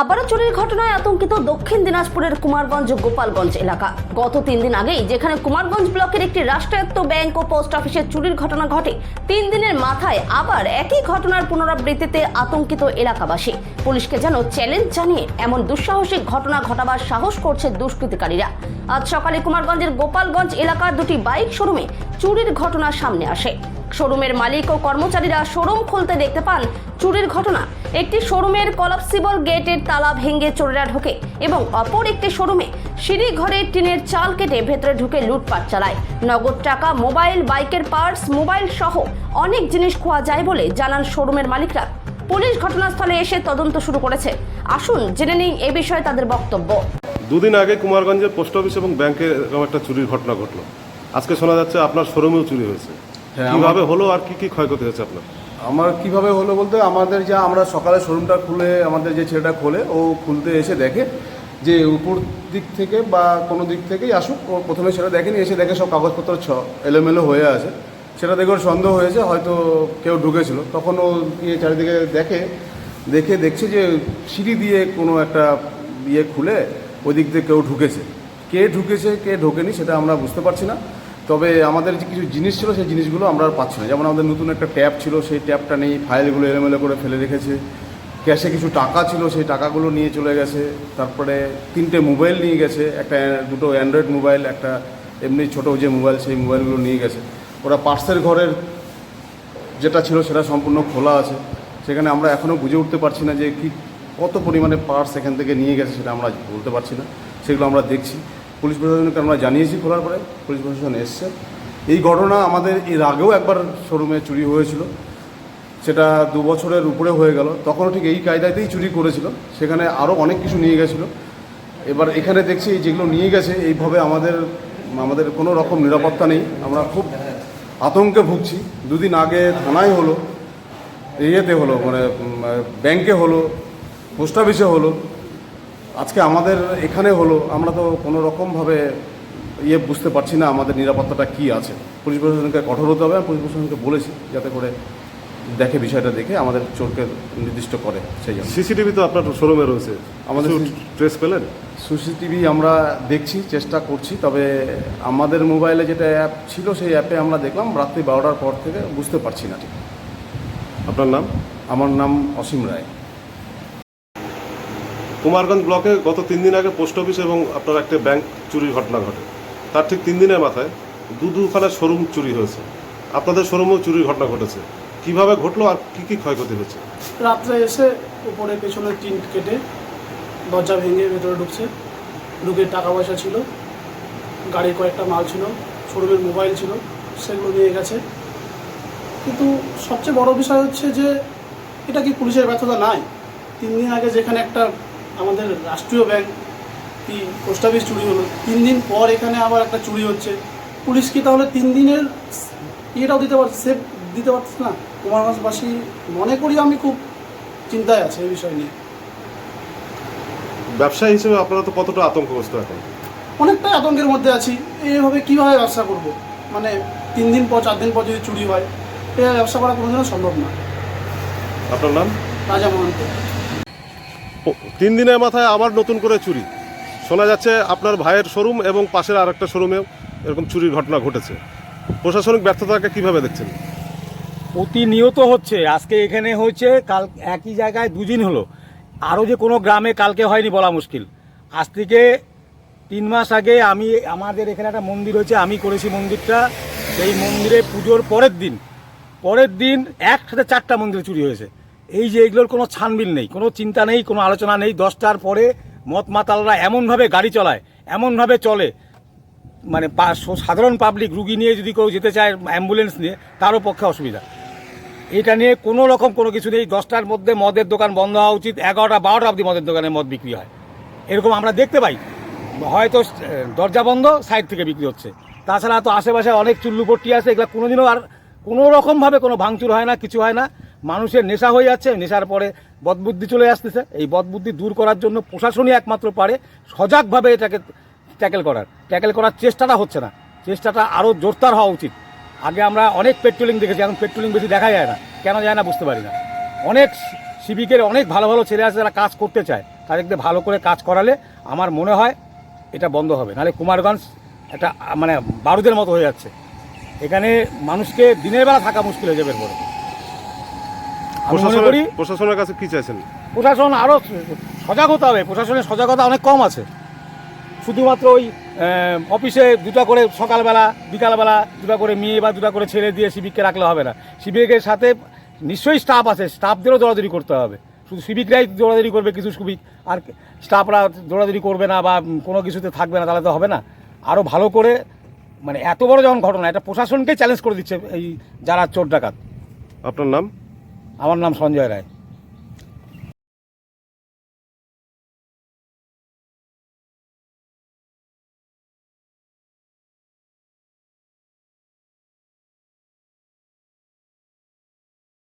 আবারও চুরির ঘটনায় আতঙ্কিত দক্ষিণ দিনাজপুরের কুমারগঞ্জ গোপালগঞ্জ এলাকা। গত 3 দিন আগেই যেখানে কুমারগঞ্জ ব্লকের একটি রাষ্ট্রায়ত্ত ব্যাংক ও পোস্ট অফিসের চুরির ঘটনা ঘটে, 3 দিনের মাথায় আবার একই ঘটনার পুনরাবৃত্তিতে আতঙ্কিত এলাকাবাসী। পুলিশকে যেন চ্যালেঞ্জ জানিয়ে এমন দুঃসাহসিক ঘটনা ঘটাবার সাহস করছে দুষ্কৃতিকারীরা। আজ সকালে কুমারগঞ্জের গোপালগঞ্জ এলাকার দুটি বাইক শোরুমে চুরির ঘটনা সামনে আসে। শোরুমের মালিক ও কর্মচারীরা শোরুম খুলতে দেখতে পান চুরির ঘটনা। একটি শোরুমের কলাপসিবল গেটের তালা ভেঙে চোরেরা ঢোকে এবং অপর একটি শোরুমে সিঁড়ি ঘরে টিনের চাল কেটে ভেতরে ঢুকে লুটপাট চালায়। নগদ টাকা, মোবাইল, বাইকের পার্টস, মোবাইল সহ অনেক জিনিস খোয়া যায় বলে জানান শোরুমের মালিকরা। পুলিশ ঘটনাস্থলে এসে তদন্ত শুরু করেছে। আসুন জেনে নিই এ বিষয়ে তাদের বক্তব্য। দুদিন আগে কুমারগঞ্জের পোস্ট অফিস এবং ব্যাংকে এরকম একটা চুরির ঘটনা ঘটলো। আজকে শোনা যাচ্ছে আপনার শোরুমেও চুরি হয়েছে। কিভাবে হলো আর কি কি ক্ষয়ক্ষতি হয়েছে আপনার? আমার কিভাবে হলো বলতে, আমাদের আমরা সকালে শোরুমটা খুলে, আমাদের যে ছেলেটা খোলে, ও খুলতে এসে দেখে যে উপর দিক থেকে বা কোনো দিক থেকেই আসুক, ও প্রথমে সেটা দেখেনি, এসে দেখে সব কাগজপত্র এলোমেলো হয়ে আছে। সেটা দেখে ওর সন্দেহ হয়েছে হয়তো কেউ ঢুকেছিল। তখন ও গিয়ে চারিদিকে দেখছে যে সিঁড়ি দিয়ে কোনো একটা খুলে ওই দিক দিয়ে কেউ ঢুকেছে। কে ঢুকেছে কে ঢোকেনি সেটা আমরা বুঝতে পারছি না। তবে আমাদের যে কিছু জিনিস ছিল সেই জিনিসগুলো আমরা আর পাচ্ছি না। যেমন আমাদের নতুন একটা ট্যাব ছিল, সেই ট্যাবটা নেই, ফাইলগুলো এলোমেলো করে ফেলে রেখেছে। ক্যাশে কিছু টাকা ছিল, সেই টাকাগুলো নিয়ে চলে গেছে। তারপরে 3টে মোবাইল নিয়ে গেছে, দুটো অ্যান্ড্রয়েড মোবাইল, একটা এমনি ছোটো যে মোবাইল, সেই মোবাইলগুলো নিয়ে গেছে। ওরা পার্সের ঘরের যেটা ছিল সেটা সম্পূর্ণ খোলা আছে। সেখানে আমরা এখনও বুঝে উঠতে পারছি না যে কত পরিমাণে পার্স এখান থেকে নিয়ে গেছে, সেটা আমরা বলতে পারছি না। সেগুলো আমরা দেখছি। পুলিশ প্রশাসনকে আমরা জানিয়েছি, খোলার পরে পুলিশ প্রশাসন এসছে। এই ঘটনা আমাদের এর আগেও একবার শোরুমে চুরি হয়েছিল, সেটা 2 বছরের উপরে হয়ে গেল। তখনও ঠিক এই কায়দাতেই চুরি করেছিল, সেখানে আরও অনেক কিছু নিয়ে গেছিলো। এবার এখানে দেখছি যেগুলো নিয়ে গেছে এইভাবে আমাদের কোনো রকম নিরাপত্তা নেই। আমরা খুব আতঙ্কে ভুগছি। 2 দিন আগে থানায় হলো, হলো, মানে ব্যাংকে হলো, পোস্ট অফিসে হলো, আজকে আমাদের এখানে হলো। আমরা তো কোনো রকমভাবে বুঝতে পারছি না আমাদের নিরাপত্তাটা কি আছে। পুলিশ প্রশাসনকে কঠোর হতে হবে। পুলিশ প্রশাসনকে বলেছি যাতে করে দেখে, বিষয়টা দেখে আমাদের চোরকে নির্দিষ্ট করে। সেই জন্য সিসিটিভি তো আপনার শোরুমে রয়েছে, আমাদের ট্রেস পেলেন? সিসিটিভি আমরা দেখছি, চেষ্টা করছি। তবে আমাদের মোবাইলে যেটা অ্যাপ ছিল সেই অ্যাপে আমরা দেখলাম রাত্রি 12টার পর থেকে, বুঝতে পারছি না ঠিক। আপনার নাম? আমার নাম অসীম রায়। কুমারগঞ্জ ব্লকে গত 3 দিন আগে পোস্ট অফিস এবং আপনার একটা ব্যাংক চুরির ঘটনা ঘটে। তার ঠিক 3 দিনের মাথায় দুখানা শোরুম চুরি হয়েছে। আপনাদের শোরুমেও চুরির ঘটনা ঘটেছে। কিভাবে ঘটলো আর কি কি ক্ষয়ক্ষতি হয়েছে? রাত্রে এসে উপরে পেছনে টিন কেটে দরজা ভেঙে ভেতরে ঢুকে টাকা পয়সা ছিল, গাড়ির কয়েকটা মাল ছিল, শোরুমের মোবাইল ছিল, সেগুলো নিয়ে গেছে। কিন্তু সবচেয়ে বড় বিষয় হচ্ছে যে এটা কি পুলিশের ব্যর্থতা নাই? 3 দিন আগে যেখানে একটা আমাদের রাষ্ট্রীয় ব্যাংক কি পোস্ট অফিস চুরি হলো, 3 দিন পর এখানে আবার একটা চুরি হচ্ছে। পুলিশ কি তাহলে 3 দিনের ইয়েটাও সেফ দিতে পারছে না? কুমারগঞ্জবাসী মনে করি আমি খুব চিন্তায় আছে এই বিষয় নিয়ে। ব্যবসায়ী হিসেবে আপনারা তো কতটা আতঙ্কগ্রস্ত এখন? অনেকটাই আতঙ্কের মধ্যে আছি। এইভাবে কীভাবে ব্যবসা করব? মানে 3 দিন পর 4 দিন পর যদি চুরি হয়, এভাবে ব্যবসা করা কোনোদিনও সম্ভব না। আপনার নাম? রাজা মহান্ত। 3 দিনের মাথায় আবার নতুন করে চুরি। শোনা যাচ্ছে আপনার ভাইয়ের শোরুম এবং পাশের আরেকটা শোরুমেও এরকম চুরির ঘটনা ঘটেছে। প্রশাসনিক ব্যর্থতাকে কিভাবে দেখছেন? প্রতিনিয়ত হচ্ছে। আজকে এখানে হয়েছে, কাল একই জায়গায় 2 দিন হলো। আরও যে কোনো গ্রামে কালকে হয়নি বলা মুশকিল। আজ থেকে 3 মাস আগে আমাদের এখানে একটা মন্দির হয়েছে, আমি করেছি মন্দিরটা। সেই মন্দিরে পুজোর পরের দিন একসাথে 4টা মন্দিরে চুরি হয়েছে। এই যে এগুলোর কোনো ছানবিল নেই, কোনো চিন্তা নেই, কোনো আলোচনা নেই। 10টার পরে মদ মাতালরা এমনভাবে গাড়ি চালায়, এমনভাবে চলে, মানে সাধারণ পাবলিক রুগী নিয়ে যদি কেউ যেতে চায় অ্যাম্বুলেন্স নিয়ে, তারও পক্ষে অসুবিধা। এটা নিয়ে কোনো রকম কোনো কিছু নেই। 10টার মধ্যে মদের দোকান বন্ধ হওয়া উচিত। 11টা 12টা অবধি মদের দোকানে মদ বিক্রি হয়, এরকম আমরা দেখতে পাই। হয়তো দরজা বন্ধ, সাইড থেকে বিক্রি হচ্ছে। তাছাড়া তো আশেপাশে অনেক চুল্লুপট্টি আছে, এগুলো কোনোদিনও আর কোনো রকমভাবে কোনো ভাঙচুর হয় না, কিছু হয় না। মানুষের নেশা হয়ে যাচ্ছে, নেশার পরে বদবুদ্ধি চলে আসতেছে। এই বদবুদ্ধি দূর করার জন্য প্রশাসনই একমাত্র পারে সজাগভাবে এটাকে ট্যাকেল করার চেষ্টাটা হচ্ছে না। চেষ্টাটা আরও জোরদার হওয়া উচিত। আগে আমরা অনেক পেট্রোলিং দেখেছি, এখন পেট্রোলিং বেশি দেখা যায় না। কেন যায় না বুঝতে পারি না। অনেক সিভিকের অনেক ভালো ভালো ছেলে আছে যারা কাজ করতে চায়, তাদেরকে ভালো করে কাজ করালে আমার মনে হয় এটা বন্ধ হবে, নাহলে কুমারগঞ্জ একটা মানে বারুদের মতো হয়ে যাচ্ছে। এখানে মানুষকে দিনের বেলা থাকা মুশকিল হয়ে যাবে এরপরে। আমি মনে করি প্রশাসনের কাছে কি চাইছেন? প্রশাসন আরও সজাগ হতে হবে। প্রশাসনের সজাগতা অনেক কম আছে। শুধুমাত্র ওই অফিসে দুটা করে সকালবেলা বিকালবেলা দুটা করে মেয়ে বা দুটা করে ছেলে দিয়ে সিভিককে রাখলে হবে না। সিভিকের সাথে নিশ্চয়ই স্টাফ আছে, স্টাফদেরও দৌড়াদৌড়ি করতে হবে। শুধু সিভিকরাই দৌড়াদৌড়ি করবে কিছু সিভিক, আর স্টাফরা দৌড়াদৌড়ি করবে না বা কোনো কিছুতে থাকবে না, তাহলে তো হবে না। আরও ভালো করে মানে এত বড় যখন ঘটনা, এটা প্রশাসনকেই চ্যালেঞ্জ করে দিচ্ছে এই যারা চোর ডাকাত। আপনার নাম? আমার নাম সঞ্জয় রায়।